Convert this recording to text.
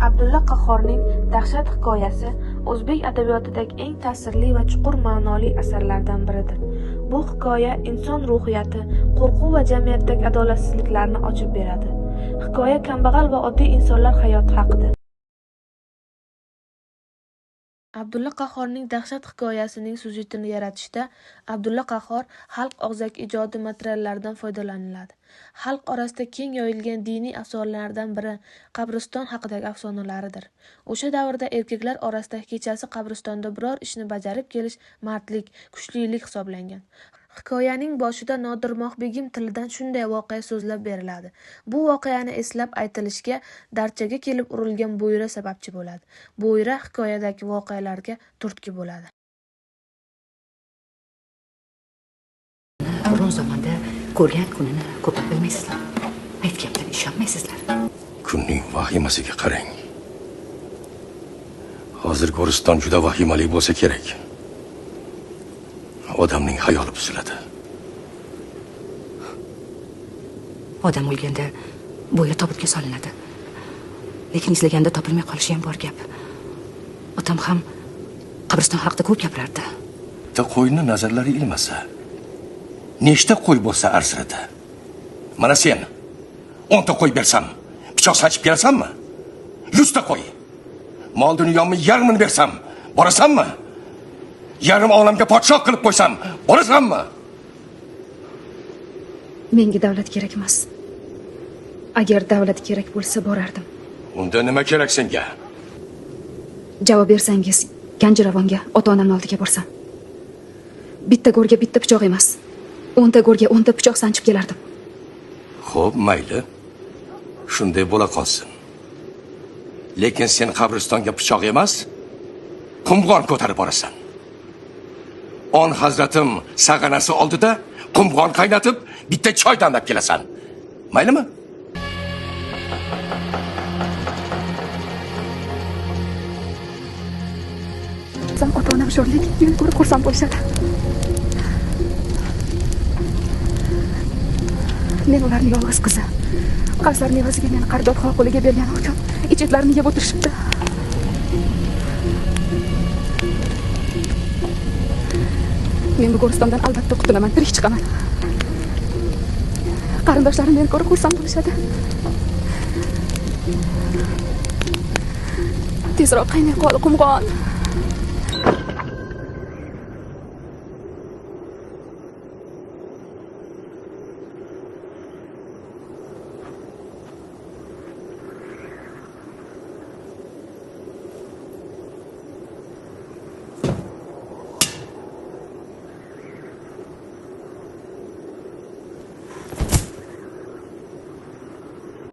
Abdulla Qahhorning Dahshat hikoyasi o'zbek adabiyotidagi eng ta'sirli va chuqur ma'noli asarlardan biridir. Bu hikoya inson ruhiyati, qo'rquv va jamiyatdagi adolatsizliklarni ochib beradi. Hikoya kambag'al va oddiy insonlar hayoti haqida. Abdulla Qahhorning Dahshat hikoyasining syujetini yaratishda Abdulla Qahhor xalq og'zaki ijodiy materiallaridan foydalaniladi. Xalq orasida keng yoyilgan diniy afsonalardan biri qabriston haqidagi afsonalaridir. O'sha davrda erkaklar orasida kechasi qabristonda biror ishni bajarib kelish mardlik, kuchlilik hisoblangan. Hikoyaning boshida Nodirmohbegim tilidan shunday voqea so'zlab beriladi. Bu voqeani eslab aytilishga darchaga kelib urilgan bo'yra sababchi bo'ladi. Bo'yra hikoyadagi voqealarga turtki bo'ladi. Burun zamonda ko'rgan kunini ko'pib bilmaysizlar. Aytganimdan ishonmaysizlar. Kunning vahimasiga qarang. Hozir Go'riston juda vahimali bo'lsa kerak. Odamning hayoli buziladi. Odam o'lganda bo'yi tobutga solinadi. Lekin izlaganda topilmay qolishi ham bor gap. Otam ham qabriston haqida ko'p gapirardi. Bitta qo'yni nazarlari ilmasa, nechta qo'y bo'lsa arziradi. Mana sen 10 ta qo'y bersam, pichoq sanchib berasanmi? 100 ta qo'y. Mol dunyomni yarmini bersam, borasanmi? Yarim olamga podshoh qilib qo'ysam, borasanmi? Menga davlat kerak emas. Agar davlat kerak bo'lsa borardim. Unda nima kerak senga? Javob bersangiz, Ganjiravonga, ota-onamning oldiga borsam. Bitta go'rga bitta pichoq emas, 10 ta go'rga 10 ta pichoq sanchib kelardim. Xo'p, mayli. Shunday bo'la qolsin. Lekin sen qabristonga pichoq emas, qumg'on ko'tarib borasan. On hazratim sag'anasi oldida qumg'on qaynatib, bitta choy damlab kelasan. Maylimi? Sen ota-onam sho'rlik yo'l ko'rib xursand bo'lishadi. Men ularning yolg'iz qizi. Qaysarning evaziga meni qardodxon qo'liga bergani uchun ich-etlarini yeb o'tirishibdi. Men bu Go'ristondan albatta qutulaman, tirik chiqaman. Qarindoshlarim meni ko'rib xursand bo'lishadi. Tezroq qaynay qol, qumg'on.